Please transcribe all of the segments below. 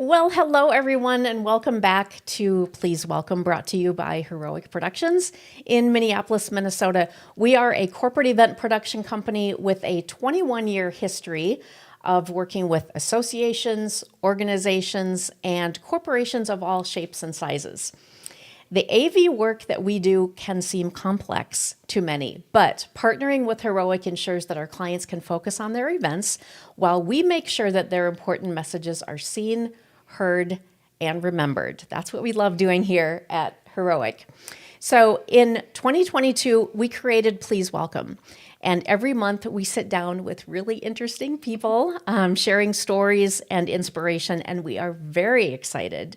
Well, hello everyone, and welcome back to Please Welcome, brought to you by Heroic Productions in Minneapolis, Minnesota. We are a corporate event production company with a 21-year history of working with associations, organizations, and corporations of all shapes and sizes. The AV work that we do can seem complex to many, but partnering with Heroic ensures that our clients can focus on their events while we make sure that their important messages are seen, heard, and remembered. That's what we love doing here at Heroic. So in 2022, we created Please Welcome. And every month we sit down with really interesting people, sharing stories and inspiration, and we are very excited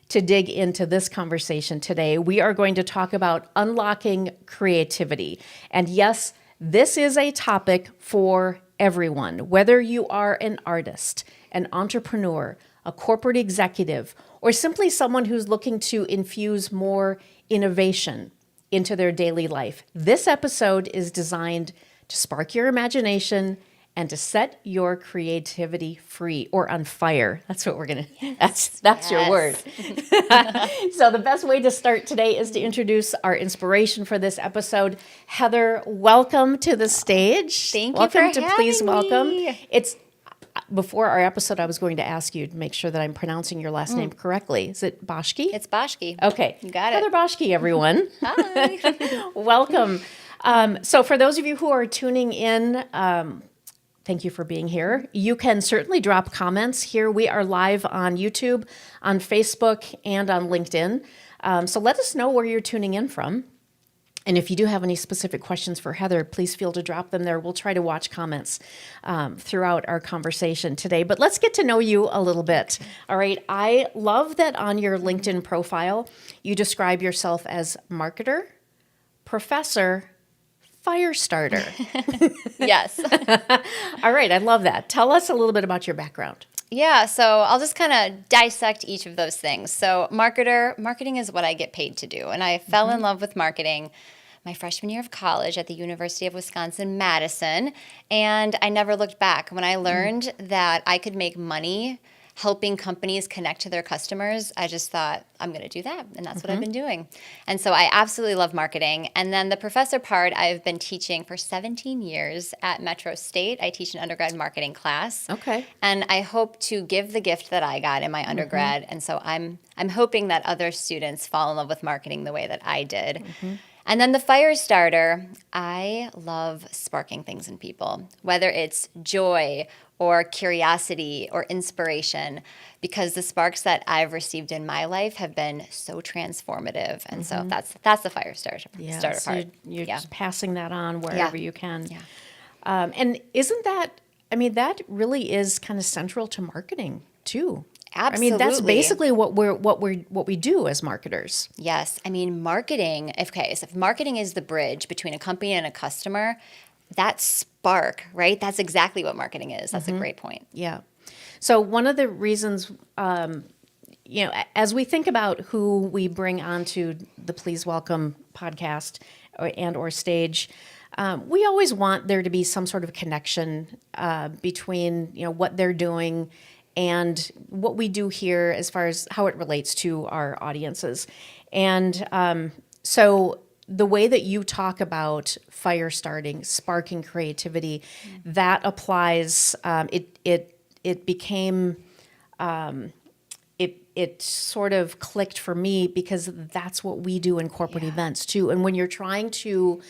to dig into this conversation today. We are going to talk about unlocking creativity. And yes, this is a topic for everyone, whether you are an artist, an entrepreneur, a corporate executive, or simply someone who's looking to infuse more innovation into their daily life. This episode is designed to spark your imagination and to set your creativity free or on fire. That's what we're going to, that's Yes. your word. So the best way to start today is to introduce our inspiration for this episode. Heather, welcome to the stage. Thank you welcome for to having Please Welcome. me. It's before our episode, I was going to ask you to make sure that I'm pronouncing your last name correctly. Is it Boschke? It's Boschke. Okay. You got it. Heather Boschke, everyone. Hi. Welcome. So for those of you who are tuning in, thank you for being here. You can certainly drop comments here. We are live on YouTube, on Facebook, and on LinkedIn. So let us know where you're tuning in from. And if you do have any specific questions for Heather, please feel to drop them there. We'll try to watch comments throughout our conversation today. But let's get to know you a little bit. All right. I love that on your LinkedIn profile, you describe yourself as marketer, professor, fire starter. Yes. All right. I love that. Tell us a little bit about your background. Yeah, so I'll just kind of dissect each of those things. So marketing is what I get paid to do. And I fell in love with marketing my freshman year of college at the University of Wisconsin-Madison. And I never looked back. When I learned that I could make money helping companies connect to their customers, I just thought, I'm going to do that. And that's what I've been doing. And so I absolutely love marketing. And then the professor part, I've been teaching for 17 years at Metro State. I teach an undergrad marketing class. Okay. And I hope to give the gift that I got in my undergrad. And so I'm hoping that other students fall in love with marketing the way that I did. And then the fire starter, I love sparking things in people, whether it's joy or curiosity or inspiration, because the sparks that I've received in my life have been so transformative. And so that's the fire starter So part. you're just passing that on wherever you can. Yeah. And isn't that, that really is kind of central to marketing too. Absolutely. That's basically what we do as marketers. Yes. Marketing, so if marketing is the bridge between a company and a customer, that spark, right? That's exactly what marketing is. That's a great point. Yeah. So one of the reasons, as we think about who we bring onto the Please Welcome podcast or stage, we always want there to be some sort of connection between, what they're doing and what we do here as far as how it relates to our audiences. And so the way that you talk about fire starting, sparking creativity, that applies, it became, it sort of clicked for me because that's what we do in corporate events too. And when you're trying to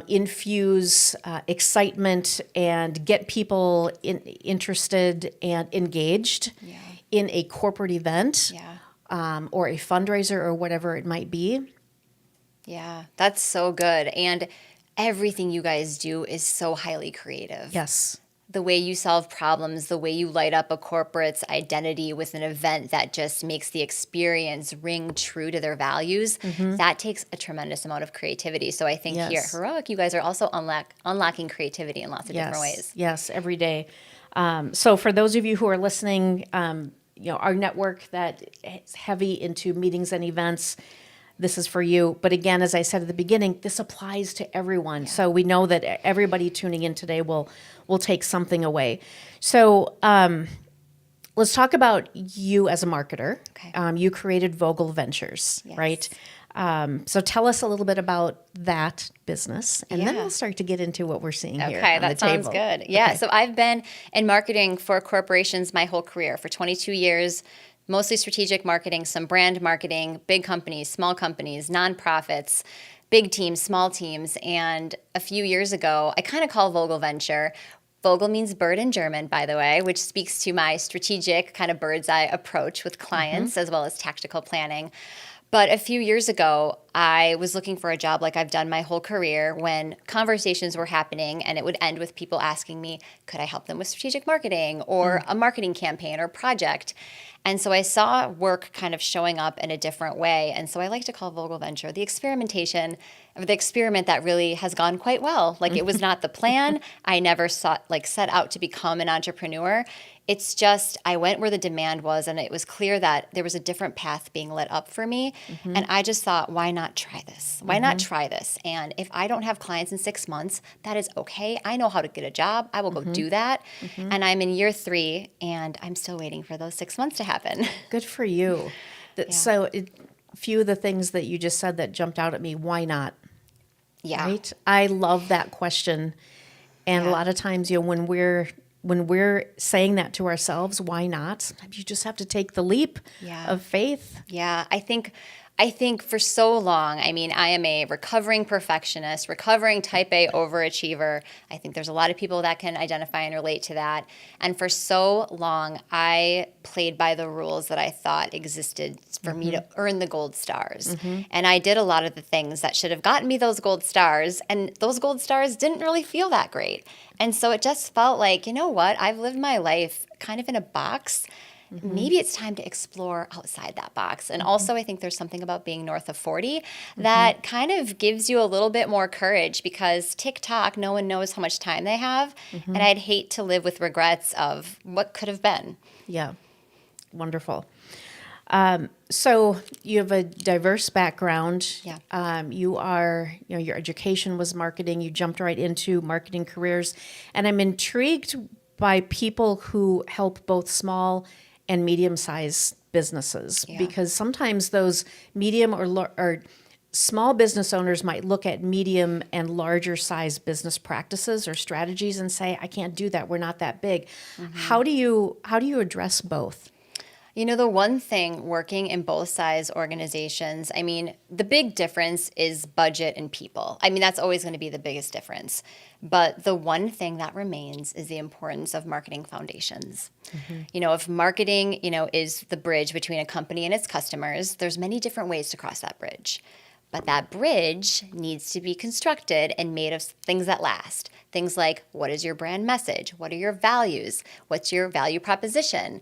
infuse excitement and get people interested and engaged in a corporate event or a fundraiser or whatever it might be. Yeah, that's so good. And everything you guys do is so highly creative. Yes. The way you solve problems, the way you light up a corporate's identity with an event that just makes the experience ring true to their values, that takes a tremendous amount of creativity. So I think here at Heroic, you guys are also unlocking creativity in lots of different ways. Yes, every day. So for those of you who are listening, our network that is heavy into meetings and events, this is for you. But again, as I said at the beginning, this applies to everyone. So we know that everybody tuning in today will take something away. So let's talk about you as a marketer. Okay. You created Vogel Ventures, Yes. right? So tell us a little bit about that business, and then Yeah. we'll start to get into what we're seeing here Okay, on the that sounds table. good. Yeah, Okay. so I've been in marketing for corporations my whole career for 22 years, mostly strategic marketing, some brand marketing, big companies, small companies, nonprofits, big teams, small teams. And a few years ago, I kind of call Vogel Venture. Vogel means bird in German, by the way, which speaks to my strategic kind of bird's eye approach with clients as well as tactical planning. But a few years ago, I was looking for a job like I've done my whole career when conversations were happening and it would end with people asking me, could I help them with strategic marketing or a marketing campaign or project? And so I saw work kind of showing up in a different way. And so I like to call Vogel Venture the experimentation of the experiment that really has gone quite well. Like it was not the plan. I never set out to become an entrepreneur. It's just I went where the demand was, and it was clear that there was a different path being lit up for me. And I just thought, why not try this? Why not try this? And if I don't have clients in 6 months, that is okay. I know how to get a job. I will go do that. And I'm in year 3, and I'm still waiting for those 6 months to happen. Good for you. So a few of the things that you just said that jumped out at me, why not? Yeah. Right? I love that question. And a Yeah. lot of times, when we're saying that to ourselves, why not? Sometimes you just have to take the leap Yeah. of faith. Yeah, I think for so long, I mean, I am a recovering perfectionist, recovering type A overachiever. I think there's a lot of people that can identify and relate to that. And for so long, I played by the rules that I thought existed for me to earn the gold stars. And I did a lot of the things that should have gotten me those gold stars, and those gold stars didn't really feel that great. And so it just felt like, you know what? I've lived my life kind of in a box. Maybe it's time to explore outside that box. And also, I think there's something about being north of 40 that kind of gives you a little bit more courage, because TikTok, no one knows how much time they have. And I'd hate to live with regrets of what could have been. Yeah. Wonderful. So you have a diverse background. Yeah. You are, your education was marketing. You jumped right into marketing careers. And I'm intrigued by people who help both small and medium-sized businesses, because sometimes those medium or small business owners might look at medium and larger size business practices or strategies and say, I can't do that. We're not that big. How do you address both? You know, the one thing working in both size organizations, I mean, the big difference is budget and people. I mean, that's always going to be the biggest difference. But the one thing that remains is the importance of marketing foundations. You know, if marketing, is the bridge between a company and its customers, there's many different ways to cross that bridge. But that bridge needs to be constructed and made of things that last. Things like, what is your brand message? What are your values? What's your value proposition?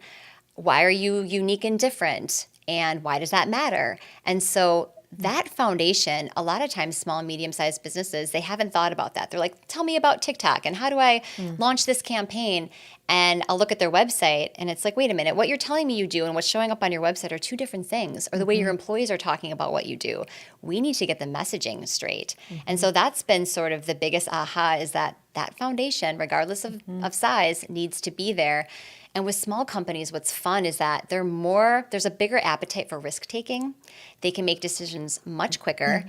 Why are you unique and different? And why does that matter? And so that foundation, a lot of times small and medium-sized businesses, they haven't thought about that. They're like, tell me about TikTok and how do I launch this campaign? And I'll look at their website and it's like, wait a minute, what you're telling me you do and what's showing up on your website are two different things, or the way your employees are talking about what you do. We need to get the messaging straight. And so that's been sort of the biggest aha, is that foundation, regardless of size, needs to be there. And with small companies, what's fun is that there's a bigger appetite for risk taking. They can make decisions much quicker.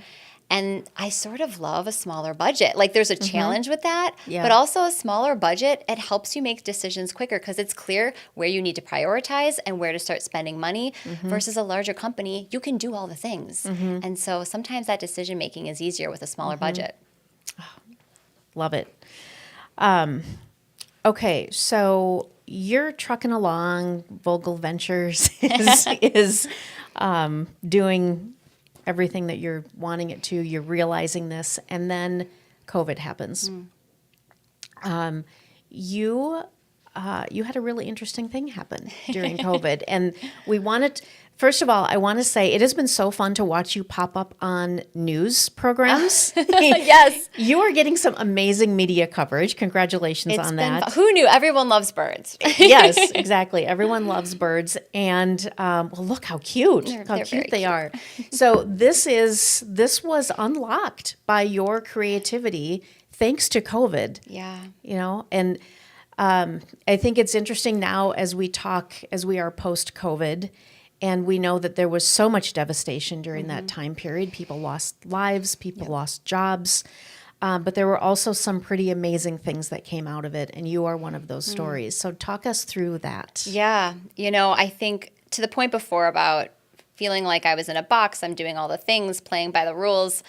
And I sort of love a smaller budget. Like there's a challenge with that, but also a smaller budget, it helps you make decisions quicker because it's clear where you need to prioritize and where to start spending money versus a larger company. You can do all the things. And so sometimes that decision making is easier with a smaller budget. Love it. Okay, so you're trucking along. Vogel Ventures is doing everything that you're wanting it to. You're realizing this, and then COVID happens. You had a really interesting thing happen during COVID, and we wanted. First of all, I want to say it has been so fun to watch you pop up on news programs. Yes. You are getting some amazing media coverage. Congratulations on that. Who knew? Everyone loves birds. Yes, exactly. Everyone loves birds. And well, look how cute. They're cute very they are. So this was unlocked by your creativity thanks to COVID. Yeah. And I think it's interesting now as we are post-COVID, and we know that there was so much devastation during that time period. People lost lives, people lost jobs, but there were also some pretty amazing things that came out of it, and you are one of those stories. So talk us through that. Yeah. I think to the point before about feeling like I was in a box, I'm doing all the things, playing by the rules.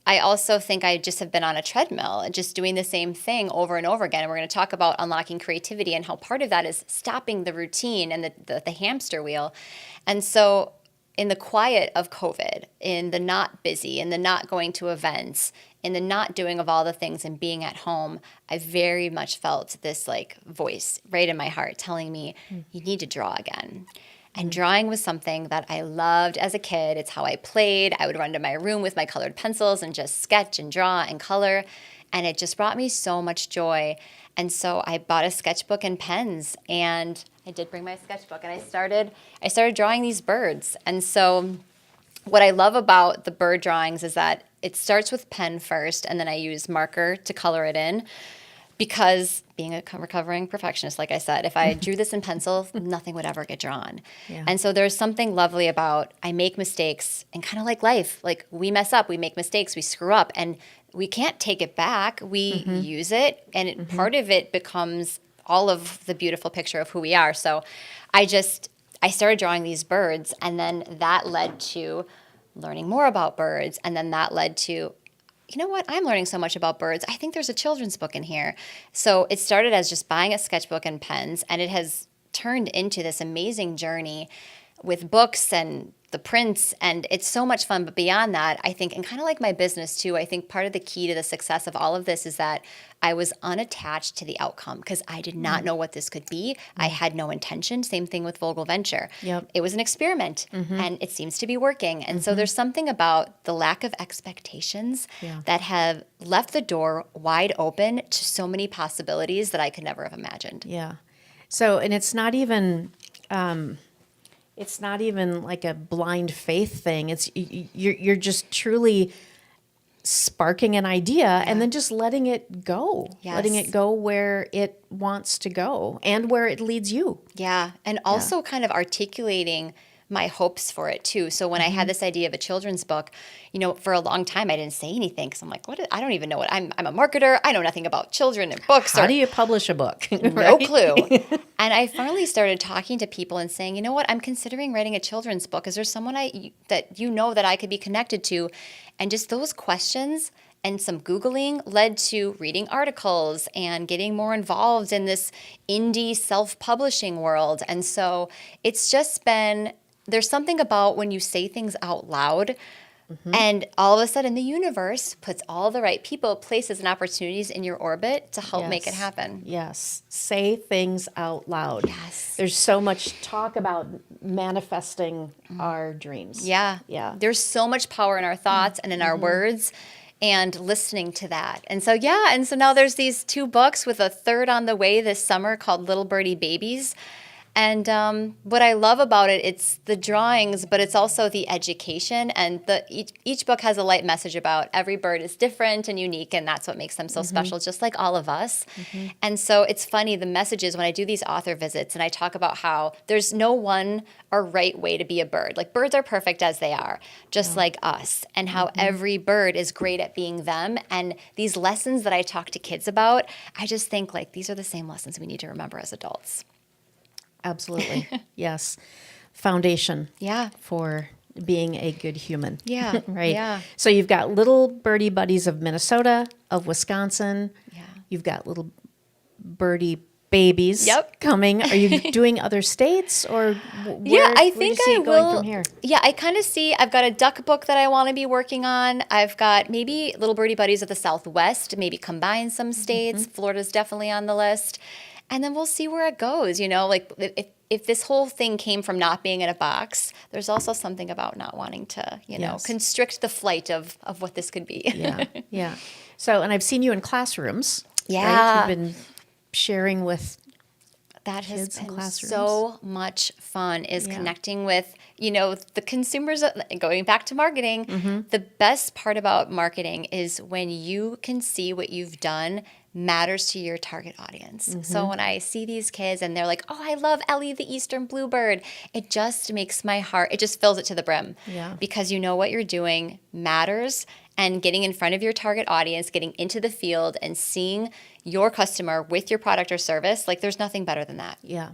I also think I just have been on a treadmill and just doing the same thing over and over again. And we're going to talk about unlocking creativity and how part of that is stopping the routine and the hamster wheel. And so in the quiet of COVID, in the not busy, in the not going to events, in the not doing of all the things and being at home, I very much felt this like voice right in my heart telling me, you need to draw again. And drawing was something that I loved as a kid. It's how I played. I would run to my room with my colored pencils and just sketch and draw and color. And it just brought me so much joy. And so I bought a sketchbook and pens, and I did bring my sketchbook, and I started drawing these birds. And so what I love about the bird drawings is that it starts with pen first, and then I use marker to color it in. Because being a recovering perfectionist, like I said, if I drew this in pencil, nothing would ever get drawn. Yeah. And so there's something lovely about I make mistakes, and kind of like life, like we mess up, we make mistakes, we screw up, and we can't take it back. We use it, and part of it becomes all of the beautiful picture of who we are. So I started drawing these birds, and then that led to learning more about birds, and then that led to, you know what, I'm learning so much about birds. I think there's a children's book in here. So it started as just buying a sketchbook and pens, and it has turned into this amazing journey with books and the prints, and it's so much fun. But beyond that, I think, and kind of like my business too, I think part of the key to the success of all of this is that I was unattached to the outcome because I did not know what this could be. I had no intention. Same thing with Vogel Venture. Yep. It was an experiment, and it seems to be working. And so there's something about the lack of expectations that have left the door wide open to so many possibilities that I could never have imagined. Yeah. So, and it's not even like a blind faith thing. It's you're just truly sparking an idea and then just letting it go. Yes. Letting it go where it wants to go and where it leads you. Yeah. And also kind of articulating my hopes for it too. So when I had this idea of a children's book, for a long time I didn't say anything because I'm like, I don't even know what I'm a marketer. I know nothing about children and books. How do you publish a book? No clue. And I finally started talking to people and saying, you know what, I'm considering writing a children's book. Is there someone that I could be connected to? And just those questions and some Googling led to reading articles and getting more involved in this indie self-publishing world. And so it's just been, there's something about when you say things out loud and all of a sudden the universe puts all the right people, places, and opportunities in your orbit to help make it happen. Yes. Say things out loud. Yes. There's so much talk about manifesting our dreams. Yeah. Yeah. There's so much power in our thoughts and in our words and listening to that. And so, and so now there's these 2 books with a third on the way this summer called Little Birdie Babies. And what I love about it, it's the drawings, but it's also the education. And each book has a light message about every bird is different and unique, and that's what makes them so special, just like all of us. And so it's funny, the messages when I do these author visits and I talk about how there's no one or right way to be a bird. Like birds are perfect as they are, just like us, and how every bird is great at being them. And these lessons that I talk to kids about, I just think like these are the same lessons we need to remember as adults. Absolutely. Yes. Foundation. Yeah. For being a good human. Yeah. Right. Yeah. So you've got little birdie buddies of Minnesota, of Wisconsin. Yeah. You've got little birdie babies coming. Are you doing other states or where, I think I I will. Going will. from here? Yeah, I kind of see. I've got a duck book that I want to be working on. I've got maybe Little Birdie Buddies of the Southwest. Maybe combine some states. Florida's definitely on the list. And then we'll see where it goes. Like if this whole thing came from not being in a box, there's also something about not wanting to, constrict the flight of what this could be. Yeah, yeah. So, and I've seen you in classrooms. Yeah. Right? You've been sharing with That has kids in been classrooms. so much fun, is Yeah. connecting with, the consumers. Going back to marketing, Mm-hmm. the best part about marketing is when you can see what you've done matters to your target audience. Mm-hmm. So when I see these kids and they're like, oh, I love Ellie the Eastern Bluebird, it just makes my heart, it just fills it to the brim. Yeah. Because what you're doing matters, and getting in front of your target audience, getting into the field and seeing your customer with your product or service, like there's nothing better than that. Yeah.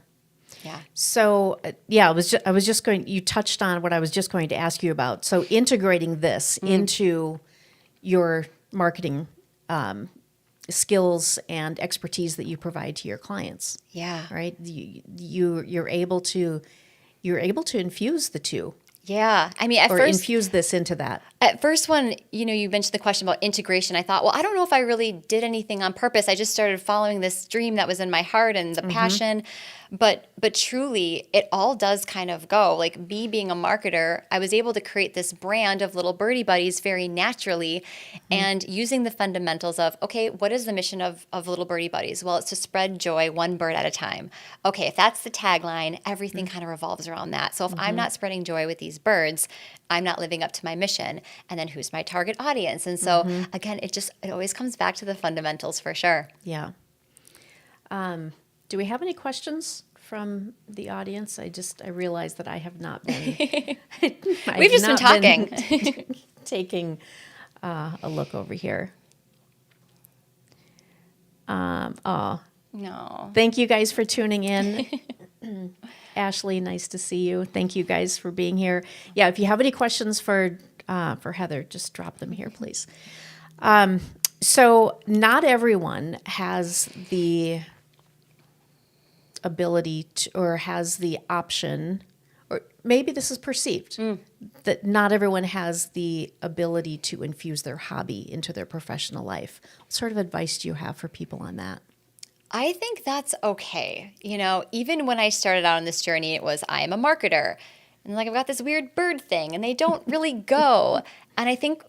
Yeah. So, I was just going, you touched on what I was just going to ask you about. So integrating this into your marketing skills and expertise that you provide to your clients, Yeah. right? You're able to infuse the two, Yeah. I mean, or infuse this into that. at first when, you mentioned the question about integration, I thought, well, I don't know if I really did anything on purpose. I just started following this dream that was in my heart and the passion. But truly, it all does kind of go. Like me being a marketer, I was able to create this brand of Little Birdie Buddies very naturally, and using the fundamentals of, okay, what is the mission of Little Birdie Buddies? Well, it's to spread joy one bird at a time. Okay, if that's the tagline, everything kind of revolves around that. So if I'm not spreading joy with these birds, I'm not living up to my mission. And then who's my target audience? And so again, it always comes back to the fundamentals for sure. Yeah. Do we have any questions from the audience? I realized that I have not been. We've just been talking. Taking a look over here. No. Thank you guys for tuning in. Ashley, nice to see you. Thank you guys for being here. Yeah, if you have any questions for Heather, just drop them here, please. So not everyone has the ability to, or has the option, or maybe this is perceived, that not everyone has the ability to infuse their hobby into their professional life. What sort of advice do you have for people on that? I think that's okay. Even when I started out on this journey, it was, I am a marketer. And I've got this weird bird thing, and they don't really go. And I think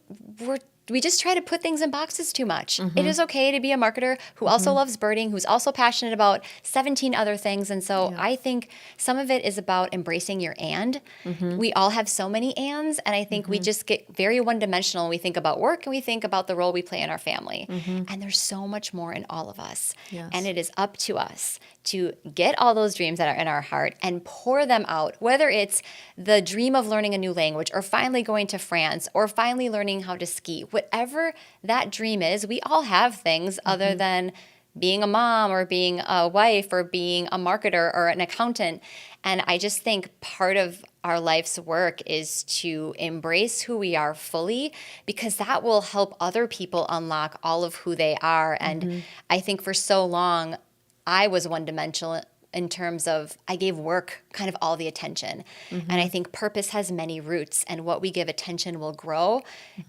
we just try to put things in boxes too much. It is okay to be a marketer who also loves birding, who's also passionate about 17 other things. And so I think some of it is about embracing your and. We all have so many ands, and I think we just get very one-dimensional when we think about work and we think about the role we play in our family. And there's so much more in all of us. Yes. And it is up to us to get all those dreams that are in our heart and pour them out, whether it's the dream of learning a new language or finally going to France or finally learning how to ski. Whatever that dream is, we all have things other than being a mom or being a wife or being a marketer or an accountant. And I just think part of our life's work is to embrace who we are fully, because that will help other people unlock all of who they are. And I think for so long, I was one-dimensional in terms of I gave work kind of all the attention. And I think purpose has many roots, and what we give attention will grow.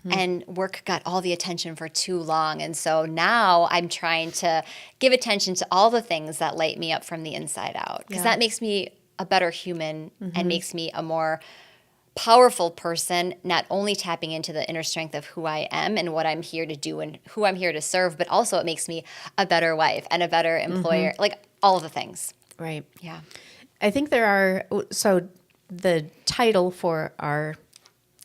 And work got all the attention for too long. And so now I'm trying to give attention to all the things that light me up from the inside out, because that makes me a better human and makes me a more powerful person, not only tapping into the inner strength of who I am and what I'm here to do and who I'm here to serve, but also it makes me a better wife and a better employer, like all of the things. Right. Yeah. I think so the title for our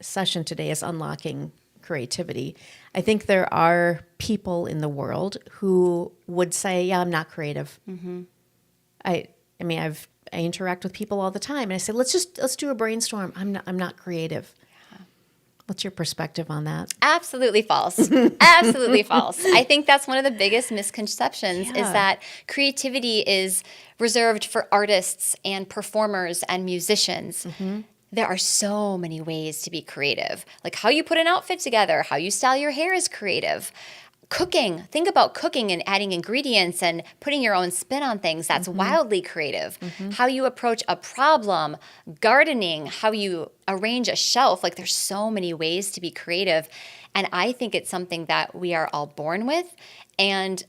session today is Unlocking Creativity. I think there are people in the world who would say, yeah, I'm not creative. I mean, I interact with people all the time, and I say, let's do a brainstorm. I'm not creative. What's your perspective on that? Absolutely false. Absolutely false. I think that's one of the biggest misconceptions is that creativity is reserved for artists and performers and musicians. There are so many ways to be creative. Like how you put an outfit together, how you style your hair is creative. Cooking, think about cooking and adding ingredients and putting your own spin on things. That's wildly creative. How you approach a problem, gardening, how you arrange a shelf. Like there's so many ways to be creative. And I think it's something that we are all born with. And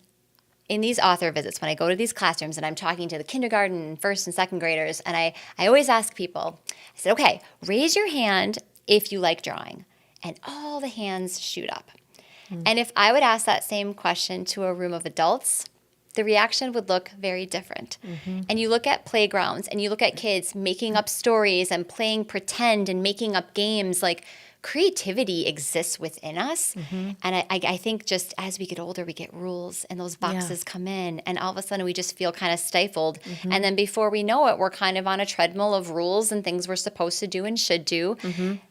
in these author visits, when I go to these classrooms and I'm talking to the kindergarten, first and second graders, and I always ask people, I said, okay, raise your hand if you like drawing. And all the hands shoot up. And if I would ask that same question to a room of adults, the reaction would look very different. And you look at playgrounds and you look at kids making up stories and playing pretend and making up games. Like, creativity exists within us. And I think just as we get older, we get rules and those boxes come in, and all of a sudden we just feel kind of stifled. And then before we know it, we're kind of on a treadmill of rules and things we're supposed to do and should do.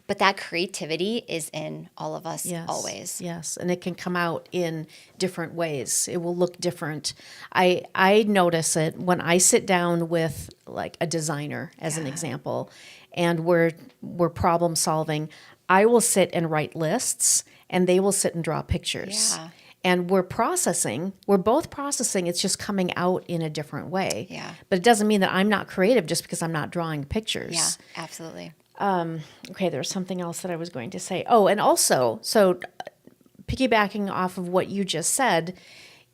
But that creativity is in all of us always. Yes, and it can come out in different ways. It will look different. I notice it when I sit down with like a designer, as an example, and we're problem solving. I will sit and write lists, and they will sit and draw pictures. Yeah. And we're both processing, it's just coming out in a different way. Yeah. But it doesn't mean that I'm not creative just because I'm not drawing pictures. Yeah, absolutely. Okay, there's something else that I was going to say. Oh, and also, so piggybacking off of what you just said,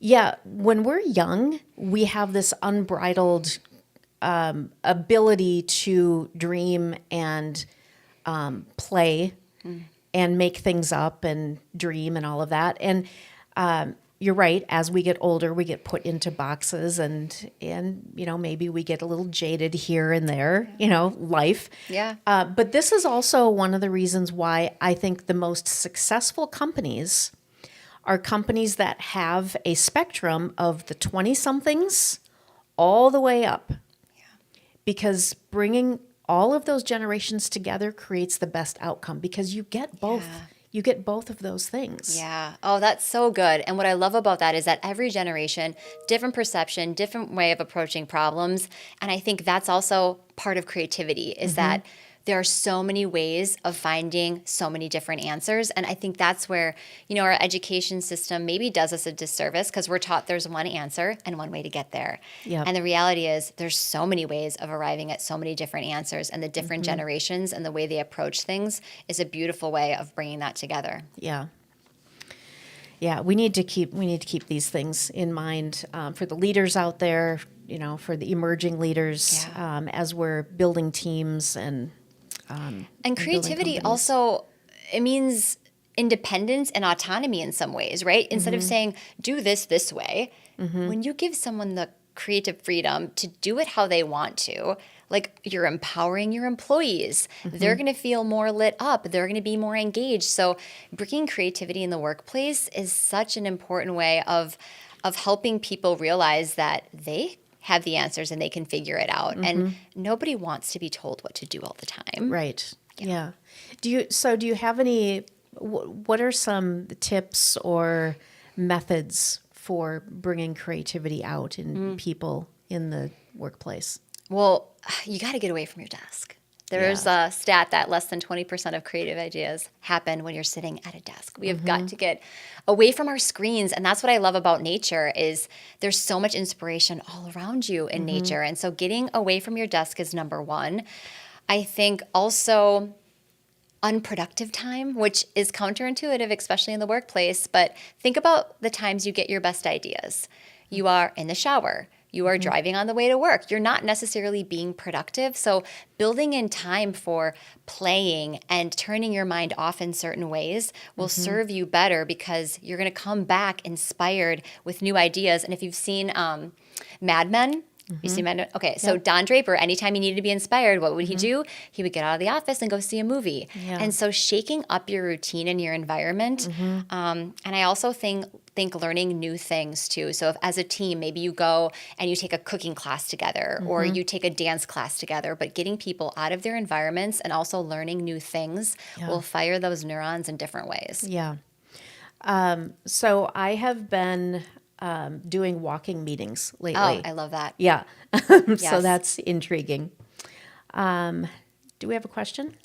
when we're young, we have this unbridled ability to dream and play and make things up and dream and all of that. And you're right, as we get older, we get put into boxes and maybe we get a little jaded here and there, life. Yeah. But this is also one of the reasons why I think the most successful companies are companies that have a spectrum of the 20-somethings all the way up. Yeah. Because bringing all of those generations together creates the best outcome because you get both. Yeah. You get both of those things. Yeah. Oh, that's so good. And what I love about that is that every generation, different perception, different way of approaching problems. And I think that's also part of creativity is that there are so many ways of finding so many different answers. And I think that's where, our education system maybe does us a disservice because we're taught there's one answer and one way to get there. Yep. And the reality is there's so many ways of arriving at so many different answers, and the different generations and the way they approach things is a beautiful way of bringing that together. Yeah. Yeah, we need to keep these things in mind for the leaders out there, for the emerging leaders as we're building teams and creativity also, it means independence and autonomy in some ways, right? Instead of saying, do this way, when you give someone the creative freedom to do it how they want to, like you're empowering your employees, they're going to feel more lit up, they're going to be more engaged. So bringing creativity in the workplace is such an important way of helping people realize that they have the answers and they can figure it out. And nobody wants to be told what to do all the time. Right. Yeah. Do you have any, what are some tips or methods for bringing creativity out in people in the workplace? Well, you got to get away from your desk. There's a stat that less than 20% of creative ideas happen when you're sitting at a desk. We have got to get away from our screens. And that's what I love about nature is there's so much inspiration all around you in nature. And so getting away from your desk is number one. I think also unproductive time, which is counterintuitive, especially in the workplace. But think about the times you get your best ideas. You are in the shower. You are driving on the way to work. You're not necessarily being productive. So building in time for playing and turning your mind off in certain ways will serve you better because you're going to come back inspired with new ideas. And if you've seen Mad Men, you see Mad Men? Okay, so Don Draper, anytime he needed to be inspired, what would he do? He would get out of the office and go see a movie. Yeah. And so shaking up your routine and your environment. And I also think learning new things too. So if as a team, maybe you go and you take a cooking class together or you take a dance class together, but getting people out of their environments and also learning new things will fire those neurons in different ways. Yeah. So I have been doing walking meetings lately. Oh, I love that. Yeah. Yes. So that's intriguing. Do we have a question?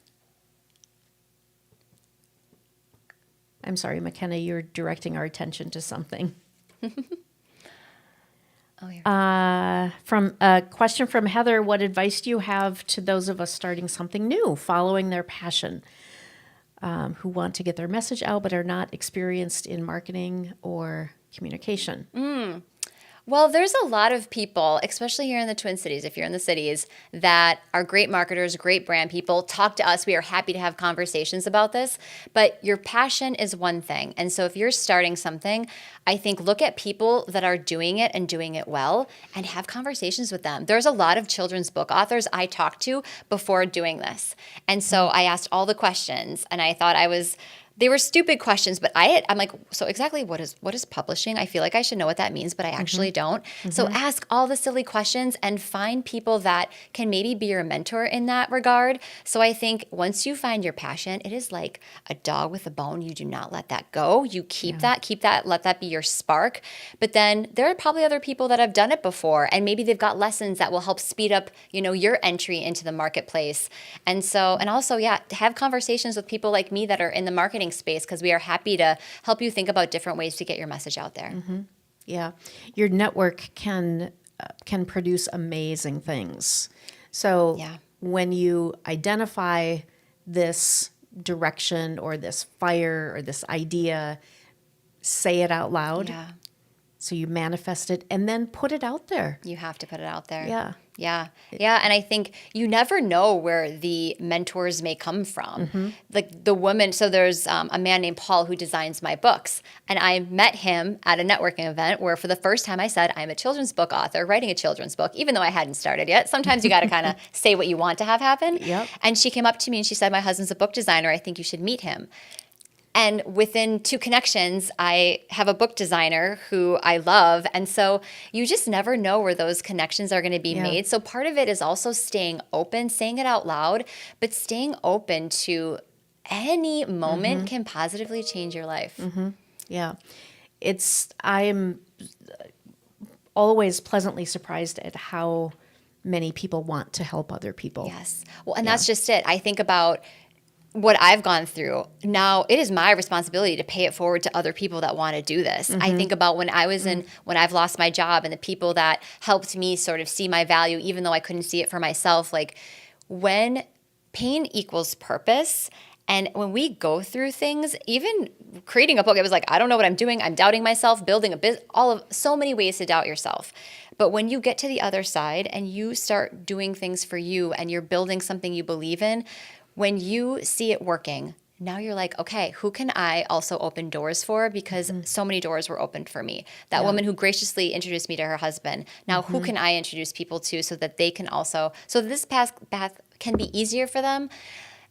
I'm sorry, McKenna, you're directing our attention to something. From a question from Heather, what advice do you have to those of us starting something new, following their passion, who want to get their message out but are not experienced in marketing or communication? Well, there's a lot of people, especially here in the Twin Cities, if you're in the cities, that are great marketers, great brand people. Talk to us. We are happy to have conversations about this. But your passion is one thing. And so if you're starting something, I think look at people that are doing it and doing it well and have conversations with them. There's a lot of children's book authors I talked to before doing this. And so I asked all the questions, and I thought they were stupid questions, but I'm like, so exactly what is publishing? I feel like I should know what that means, but I actually don't. So ask all the silly questions and find people that can maybe be your mentor in that regard. So I think once you find your passion, it is like a dog with a bone. You do not let that go. You keep that, let that be your spark. But then there are probably other people that have done it before, and maybe they've got lessons that will help speed up, your entry into the marketplace. And also, have conversations with people like me that are in the marketing space, because we are happy to help you think about different ways to get your message out there. Yeah. Your network can produce amazing things. So when you identify this direction or this fire or this idea, say it out loud. Yeah. So you manifest it and then put it out there. You have to put it out there. Yeah. Yeah. And I think you never know where the mentors may come from. Like the woman, so there's a man named Paul who designs my books. And I met him at a networking event where for the first time I said, I'm a children's book author writing a children's book, even though I hadn't started yet. Sometimes you got to kind of say what you want to have happen. Yep. And she came up to me and she said, my husband's a book designer. I think you should meet him. And within 2 connections, I have a book designer who I love. And so you just never know where those connections are going to be made. So part of it is also staying open, saying it out loud, but staying open to any moment can positively change your life. Yeah. I'm always pleasantly surprised at how many people want to help other people. Yes. Well, and that's just it. I think about what I've gone through. Now it is my responsibility to pay it forward to other people that want to do this. I think about when I've lost my job and the people that helped me sort of see my value, even though I couldn't see it for myself. Like when pain equals purpose, and when we go through things, even creating a book, it was like, I don't know what I'm doing. I'm doubting myself, building a business, so many ways to doubt yourself. But when you get to the other side and you start doing things for you and you're building something you believe in, when you see it working, now you're like, okay, who can I also open doors for? Because so many doors were opened for me. That woman who graciously introduced me to her husband. Now, who can I introduce people to so that they can also, so this path can be easier for them?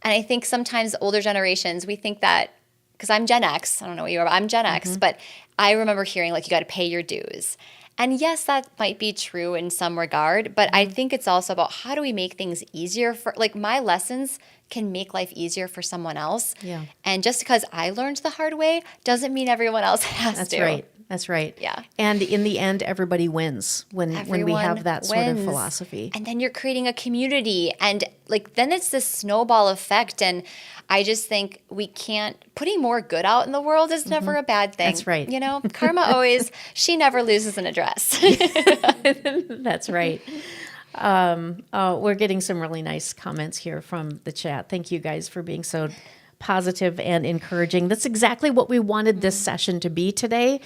And I think sometimes older generations, we think that, because I'm Gen X, I don't know what you are, but I'm Gen X, but I remember hearing like, you got to pay your dues. And yes, that might be true in some regard, but I think it's also about how do we make things easier for, like my lessons can make life easier for someone else. Yeah. And just because I learned the hard way doesn't mean everyone else has That's to. right. That's right. Yeah. And in the end, everybody wins when we have that sort of philosophy. And then you're creating a community, and like then it's this snowball effect. And I just think putting more good out in the world is never a bad thing. That's right. Karma always, she never loses an address. That's right. We're getting some really nice comments here from the chat. Thank you guys for being so positive and encouraging. That's exactly what we wanted this session to be today.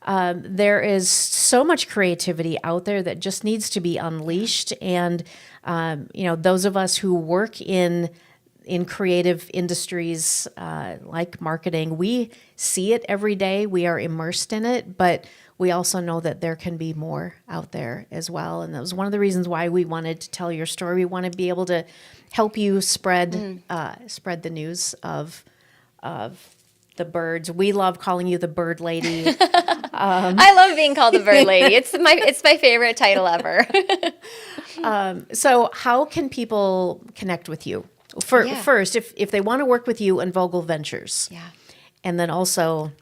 There is so much creativity out there that just needs to be unleashed. And, those of us who work in creative industries like marketing, we see it every day. We are immersed in it, but we also know that there can be more out there as well. And that was one of the reasons why we wanted to tell your story. We want to be able to help you spread the news of the birds. We love calling you the bird lady. I love being called the bird lady. It's my favorite title ever. So how can people connect with you? First, if they want to work with you in Vogel Ventures. Yeah. And then also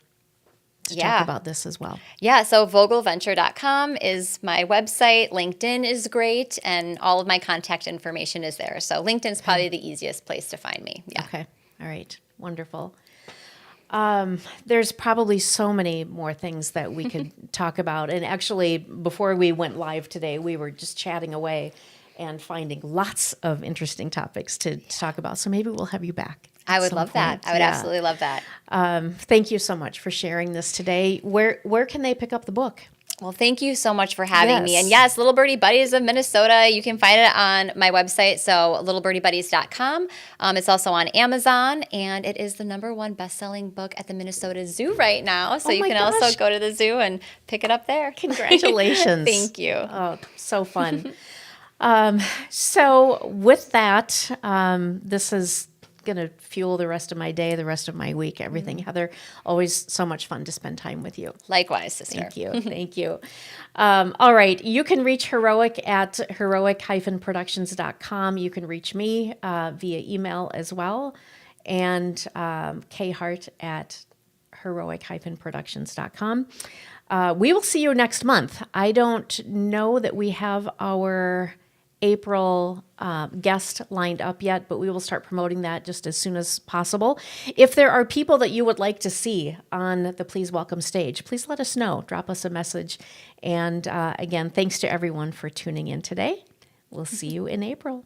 to talk about this as well. Yeah, so vogelventure.com is my website. LinkedIn is great, and all of my contact information is there. So LinkedIn's probably the easiest place to find me. Yeah. Okay. All right. Wonderful. There's probably so many more things that we could talk about. And actually, before we went live today, we were just chatting away and finding lots of interesting topics to talk about. So maybe we'll have you back. I would love that. I would absolutely love that. Thank you so much for sharing this today. Where can they pick up the book? Well, thank you so much for having me. Yes. And yes, Little Birdie Buddies of Minnesota, you can find it on my website, so littlebirdie.buddies.com. It's also on Amazon, and it is the #1 best-selling book at the Minnesota Zoo right now. So Oh you my can gosh. also go to the zoo and pick it up there. Congratulations. Thank you. Oh, so fun. So with that, this is going to fuel the rest of my day, the rest of my week, everything. Heather, always so much fun to spend time with you. Likewise, sister. Thank you. Thank you. All right. You can reach Heroic at heroic-productions.com. You can reach me via email as well. And khart at heroic-productions.com. We will see you next month. I don't know that we have our April guest lined up yet, but we will start promoting that just as soon as possible. If there are people that you would like to see on the Please Welcome stage, please let us know. Drop us a message. And again, thanks to everyone for tuning in today. We'll see you in April.